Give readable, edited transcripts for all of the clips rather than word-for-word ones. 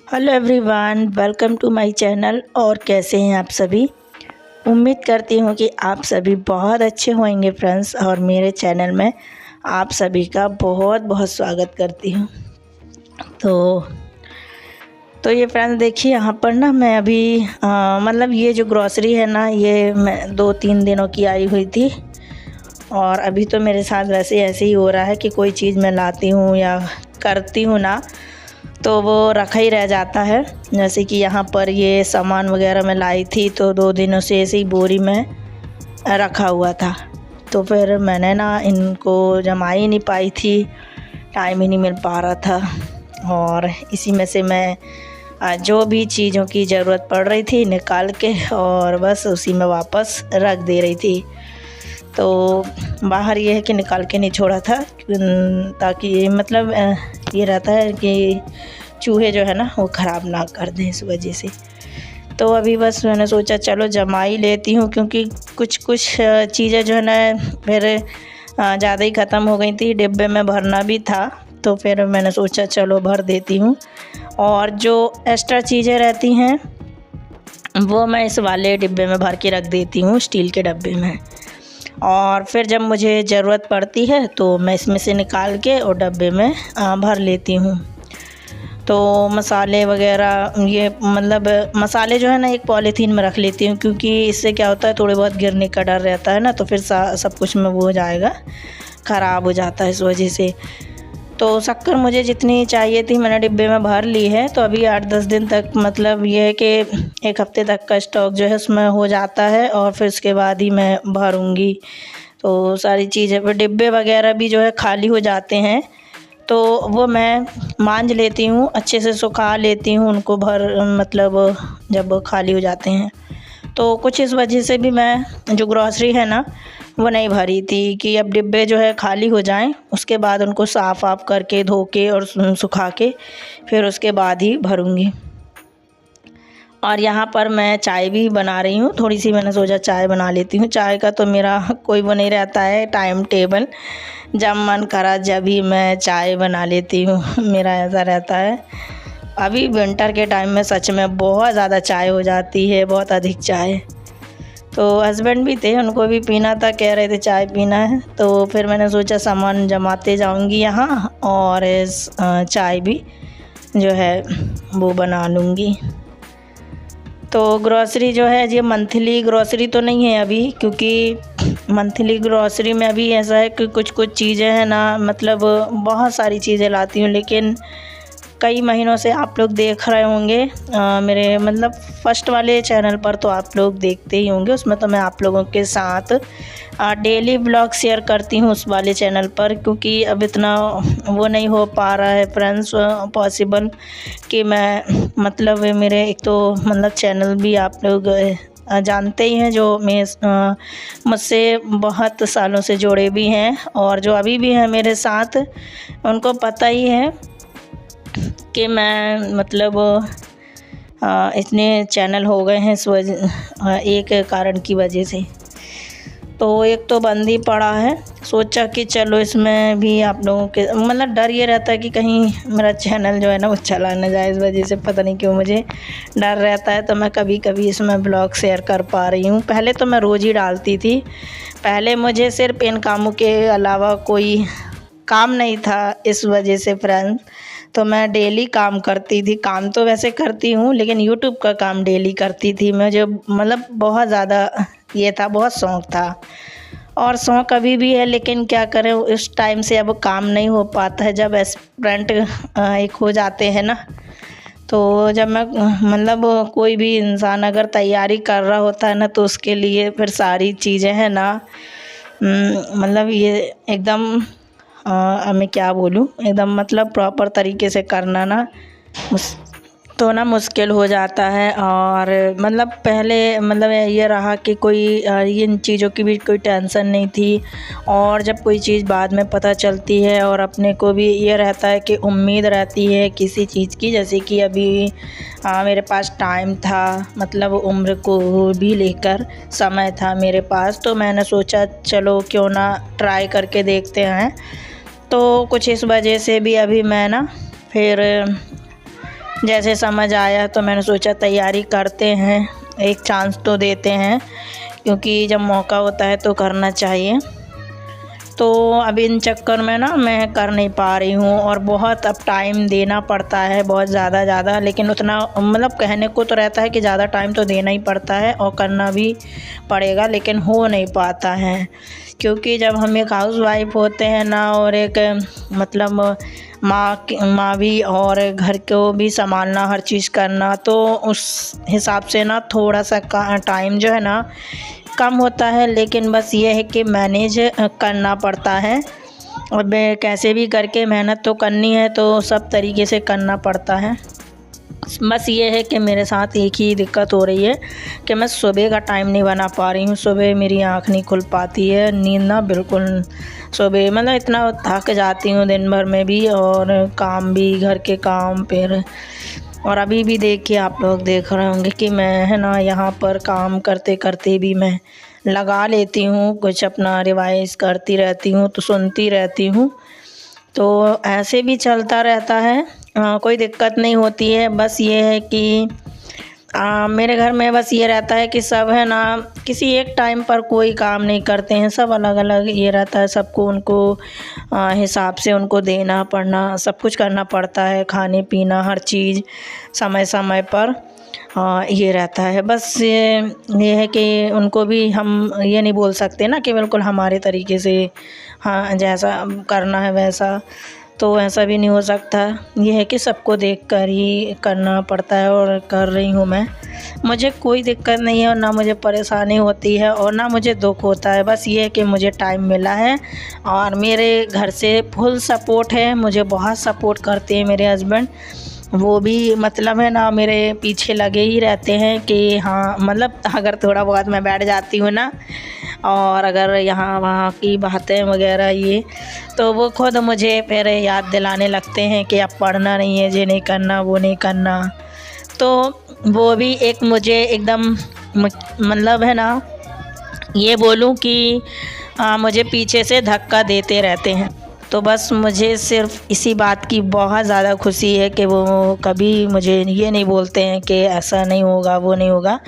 Hello everyone, welcome to my channel. और कैसे हैं आप सभी। उम्मीद करती हूँ कि आप सभी बहुत अच्छे होंगे फ्रेंड्स। और मेरे चैनल में आप सभी का बहुत बहुत स्वागत करती हूँ। तो ये फ्रेंड्स देखिए, यहाँ पर ना मैं अभी मतलब ये जो ग्रॉसरी है ना, ये मैं 2-3 दिनों की आई हुई थी। और अभी तो मेरे साथ वैसे ऐसे ही हो रहा है कि कोई चीज़ मैं लाती हूँ या करती हूँ ना, तो वो रखा ही रह जाता है। जैसे कि यहाँ पर ये सामान वगैरह मैं लाई थी, तो 2 दिनों से ऐसे ही बोरी में रखा हुआ था। तो फिर मैंने ना इनको जमा ही नहीं पाई थी, टाइम ही नहीं मिल पा रहा था। और इसी में से मैं जो भी चीज़ों की ज़रूरत पड़ रही थी निकाल के और बस उसी में वापस रख दे रही थी। तो बाहर ये है कि निकाल के नहीं छोड़ा था, ताकि मतलब ये रहता है कि चूहे जो है ना वो ख़राब ना कर दें, इस वजह से। तो अभी बस मैंने सोचा चलो जमा ही लेती हूँ, क्योंकि कुछ चीज़ें जो है ना फिर ज़्यादा ही ख़त्म हो गई थी, डिब्बे में भरना भी था। तो फिर मैंने सोचा चलो भर देती हूँ। और जो एक्स्ट्रा चीज़ें रहती हैं वो मैं इस वाले डिब्बे में भर के रख देती हूँ, स्टील के डब्बे में। और फिर जब मुझे ज़रूरत पड़ती है तो मैं इसमें से निकाल के और डब्बे में भर लेती हूँ। तो मसाले वगैरह ये मतलब मसाले जो है ना एक पॉलीथीन में रख लेती हूँ, क्योंकि इससे क्या होता है थोड़े बहुत गिरने का डर रहता है ना, तो फिर सब कुछ में वो हो जाएगा, ख़राब हो जाता है इस वजह से। तो शक्कर मुझे जितनी चाहिए थी मैंने डिब्बे में भर ली है। तो अभी 8-10 दिन तक मतलब ये है कि 1 हफ़्ते तक का स्टॉक जो है उसमें हो जाता है, और फिर उसके बाद ही मैं भरूँगी। तो सारी चीज़ें फिर डिब्बे वगैरह भी जो है खाली हो जाते हैं, तो वो मैं मांज लेती हूँ, अच्छे से सुखा लेती हूँ उनको मतलब जब खाली हो जाते हैं। तो कुछ इस वजह से भी मैं जो ग्रॉसरी है ना वो नहीं भरी थी, कि अब डिब्बे जो है खाली हो जाएं, उसके बाद उनको साफ़ करके धो के और सुखा के फिर उसके बाद ही भरूँगी। और यहाँ पर मैं चाय भी बना रही हूँ, थोड़ी सी मैंने सोचा चाय बना लेती हूँ। चाय का तो मेरा कोई वो नहीं रहता है टाइम टेबल, जब मन करा जब ही मैं चाय बना लेती हूँ मेरा ऐसा रहता है। अभी विंटर के टाइम में सच में बहुत ज़्यादा चाय हो जाती है, बहुत अधिक चाय। तो हस्बैंड भी थे, उनको भी पीना था, कह रहे थे चाय पीना है। तो फिर मैंने सोचा सामान जमाते जाऊंगी यहाँ, और चाय भी जो है वो बना लूँगी। तो ग्रॉसरी जो है ये मंथली ग्रॉसरी तो नहीं है अभी, क्योंकि मंथली ग्रॉसरी में अभी ऐसा है कि कुछ चीज़ें हैं ना, मतलब बहुत सारी चीज़ें लाती हूँ। लेकिन कई महीनों से आप लोग देख रहे होंगे मेरे मतलब फर्स्ट वाले चैनल पर, तो आप लोग देखते ही होंगे, उसमें तो मैं आप लोगों के साथ डेली ब्लॉग शेयर करती हूँ उस वाले चैनल पर। क्योंकि अब इतना वो नहीं हो पा रहा है फ्रेंड्स पॉसिबल कि मैं मतलब मेरे एक तो मतलब चैनल भी आप लोग जानते ही हैं, जो मुझसे बहुत सालों से जुड़े भी हैं और जो अभी भी हैं मेरे साथ, उनको पता ही है कि मैं मतलब इतने चैनल हो गए हैं इस वजह एक कारण की वजह से। तो एक तो बंद ही पड़ा है, सोचा कि चलो इसमें भी आप लोगों के मतलब डर ये रहता है कि कहीं मेरा चैनल जो है ना वो चला ना जाए, इस वजह से पता नहीं क्यों मुझे डर रहता है। तो मैं कभी कभी इसमें ब्लॉग शेयर कर पा रही हूँ। पहले तो मैं रोज़ ही डालती थी, पहले मुझे सिर्फ इन कामों के अलावा कोई काम नहीं था, इस वजह से फ्रेंड्स तो मैं डेली काम करती थी। काम तो वैसे करती हूँ, लेकिन यूट्यूब का काम डेली करती थी। मुझे मतलब बहुत ज़्यादा ये था, बहुत शौक़ था, और शौक़ अभी भी है। लेकिन क्या करें, इस टाइम से अब काम नहीं हो पाता है, जब एस्पिरेंट एक हो जाते हैं ना। तो जब मैं मतलब कोई भी इंसान अगर तैयारी कर रहा होता है ना, तो उसके लिए फिर सारी चीज़ें हैं ना मतलब ये एकदम मैं क्या बोलूँ, एकदम मतलब प्रॉपर तरीके से करना ना तो ना मुश्किल हो जाता है। और मतलब पहले मतलब ये रहा कि कोई इन चीज़ों की भी कोई टेंशन नहीं थी, और जब कोई चीज़ बाद में पता चलती है और अपने को भी ये रहता है कि उम्मीद रहती है किसी चीज़ की, जैसे कि अभी मेरे पास टाइम था, मतलब उम्र को भी लेकर समय था मेरे पास, तो मैंने सोचा चलो क्यों ना ट्राई करके देखते हैं। तो कुछ इस वजह से भी अभी मैं ना फिर जैसे समझ आया तो मैंने सोचा तैयारी करते हैं, एक चांस तो देते हैं, क्योंकि जब मौका होता है तो करना चाहिए। तो अब इन चक्कर में ना मैं कर नहीं पा रही हूँ, और बहुत अब टाइम देना पड़ता है, बहुत ज़्यादा, लेकिन उतना मतलब कहने को तो रहता है कि ज़्यादा टाइम तो देना ही पड़ता है और करना भी पड़ेगा, लेकिन हो नहीं पाता है। क्योंकि जब हम एक हाउसवाइफ होते हैं ना, और एक मतलब माँ भी, और घर को भी संभालना, हर चीज़ करना, तो उस हिसाब से ना थोड़ा सा टाइम जो है ना कम होता है। लेकिन बस ये है कि मैनेज करना पड़ता है, और कैसे भी करके मेहनत तो करनी है, तो सब तरीके से करना पड़ता है। बस ये है कि मेरे साथ एक ही दिक्कत हो रही है कि मैं सुबह का टाइम नहीं बना पा रही हूँ। सुबह मेरी आँख नहीं खुल पाती है, नींद ना बिल्कुल सुबह, मतलब इतना थक जाती हूँ दिन भर में भी, और काम भी, घर के काम फिर। और अभी भी देखिए, आप लोग देख रहे होंगे कि मैं है ना यहाँ पर काम करते करते भी मैं लगा लेती हूँ, कुछ अपना रिवाइज़ करती रहती हूँ, तो सुनती रहती हूँ। तो ऐसे भी चलता रहता है, कोई दिक्कत नहीं होती है। बस ये है कि मेरे घर में बस ये रहता है कि सब है ना किसी एक टाइम पर कोई काम नहीं करते हैं, सब अलग अलग ये रहता है, सबको उनको हिसाब से उनको देना पड़ना, सब कुछ करना पड़ता है, खाने पीना हर चीज़ समय समय पर ये रहता है। बस ये है कि उनको भी हम ये नहीं बोल सकते ना कि बिल्कुल हमारे तरीके से हाँ जैसा करना है वैसा, तो ऐसा भी नहीं हो सकता। ये है कि सबको देखकर ही करना पड़ता है, और कर रही हूँ मैं। मुझे कोई दिक्कत नहीं है, और ना मुझे परेशानी होती है, और ना मुझे दुख होता है। बस ये है कि मुझे टाइम मिला है, और मेरे घर से फुल सपोर्ट है, मुझे बहुत सपोर्ट करते हैं मेरे हस्बैंड। वो भी मतलब है ना मेरे पीछे लगे ही रहते हैं कि हाँ, मतलब अगर थोड़ा बहुत मैं बैठ जाती हूँ ना, और अगर यहाँ वहाँ की बातें वगैरह ये, तो वो खुद मुझे फिर याद दिलाने लगते हैं कि अब पढ़ना नहीं है, ये नहीं करना, वो नहीं करना। तो वो भी एक मुझे एकदम मतलब है ना ये बोलूँ कि मुझे पीछे से धक्का देते रहते हैं। तो बस मुझे सिर्फ़ इसी बात की बहुत ज़्यादा खुशी है कि वो कभी मुझे ये नहीं बोलते हैं कि ऐसा नहीं होगा, वो नहीं होगा।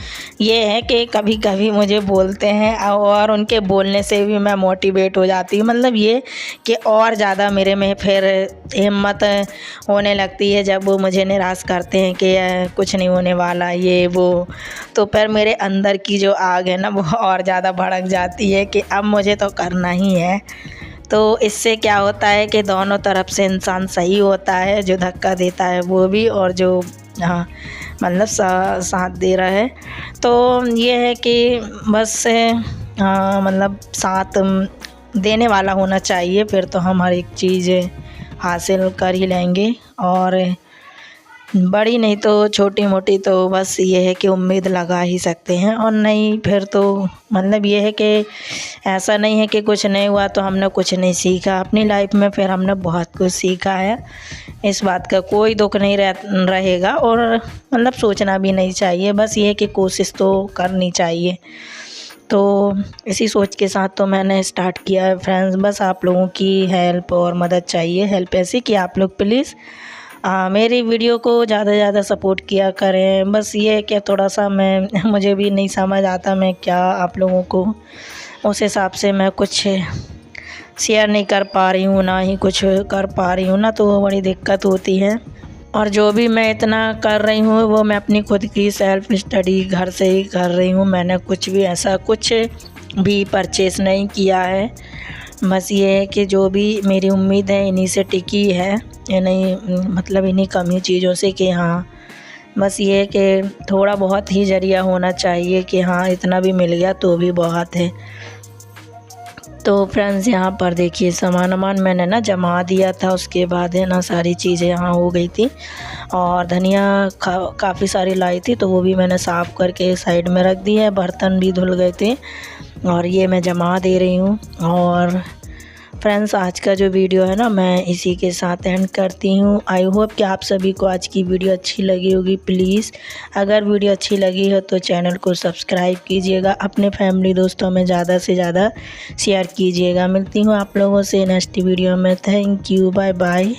ये है कि कभी कभी मुझे बोलते हैं, और उनके बोलने से भी मैं मोटिवेट हो जाती हूँ। मतलब ये कि और ज़्यादा मेरे में फिर हिम्मत होने लगती है जब वो मुझे निराश करते हैं कि कुछ नहीं होने वाला, ये वो। तो फिर मेरे अंदर की जो आग है ना वो और ज़्यादा भड़क जाती है कि अब मुझे तो करना ही है। तो इससे क्या होता है कि दोनों तरफ से इंसान सही होता है, जो धक्का देता है वो भी, और जो हाँ मतलब साथ दे रहा है। तो ये है कि बस मतलब साथ देने वाला होना चाहिए, फिर तो हम हर एक चीज़ हासिल कर ही लेंगे। और बड़ी नहीं तो छोटी मोटी तो बस ये है कि उम्मीद लगा ही सकते हैं, और नहीं फिर तो मतलब ये है कि ऐसा नहीं है कि कुछ नहीं हुआ तो हमने कुछ नहीं सीखा अपनी लाइफ में। फिर हमने बहुत कुछ सीखा है, इस बात का कोई दुख नहीं रहेगा, और मतलब सोचना भी नहीं चाहिए। बस ये है कि कोशिश तो करनी चाहिए। तो इसी सोच के साथ तो मैंने स्टार्ट किया है फ्रेंड्स। बस आप लोगों की हेल्प और मदद चाहिए। हेल्प ऐसी कि आप लोग प्लीज़ मेरी वीडियो को ज़्यादा से ज़्यादा सपोर्ट किया करें। बस ये है कि थोड़ा सा मुझे भी नहीं समझ आता मैं क्या आप लोगों को उस हिसाब से मैं कुछ शेयर नहीं कर पा रही हूँ, ना ही कुछ कर पा रही हूँ ना, तो बड़ी दिक्कत होती है। और जो भी मैं इतना कर रही हूँ वो मैं अपनी खुद की सेल्फ़ स्टडी घर से ही कर रही हूँ। मैंने कुछ भी ऐसा कुछ भी परचेज़ नहीं किया है। बस ये है कि जो भी मेरी उम्मीद है इन्हीं से टिकी है, इन्हीं मतलब इन्हीं कम ही चीज़ों से कि हाँ बस ये है कि थोड़ा बहुत ही ज़रिया होना चाहिए कि हाँ इतना भी मिल गया तो भी बहुत है। तो फ्रेंड्स यहाँ पर देखिए सामान मैंने ना जमा दिया था, उसके बाद है ना सारी चीज़ें यहाँ हो गई थी। और धनिया काफ़ी सारी लाई थी तो वो भी मैंने साफ़ करके साइड में रख दी है। बर्तन भी धुल गए थे और ये मैं जमा दे रही हूँ। और फ्रेंड्स आज का जो वीडियो है ना मैं इसी के साथ एंड करती हूँ। आई होप कि आप सभी को आज की वीडियो अच्छी लगी होगी। प्लीज़ अगर वीडियो अच्छी लगी हो तो चैनल को सब्सक्राइब कीजिएगा, अपने फैमिली दोस्तों में ज़्यादा से ज़्यादा शेयर कीजिएगा। मिलती हूँ आप लोगों से नेक्स्ट वीडियो में। Thank you, bye bye.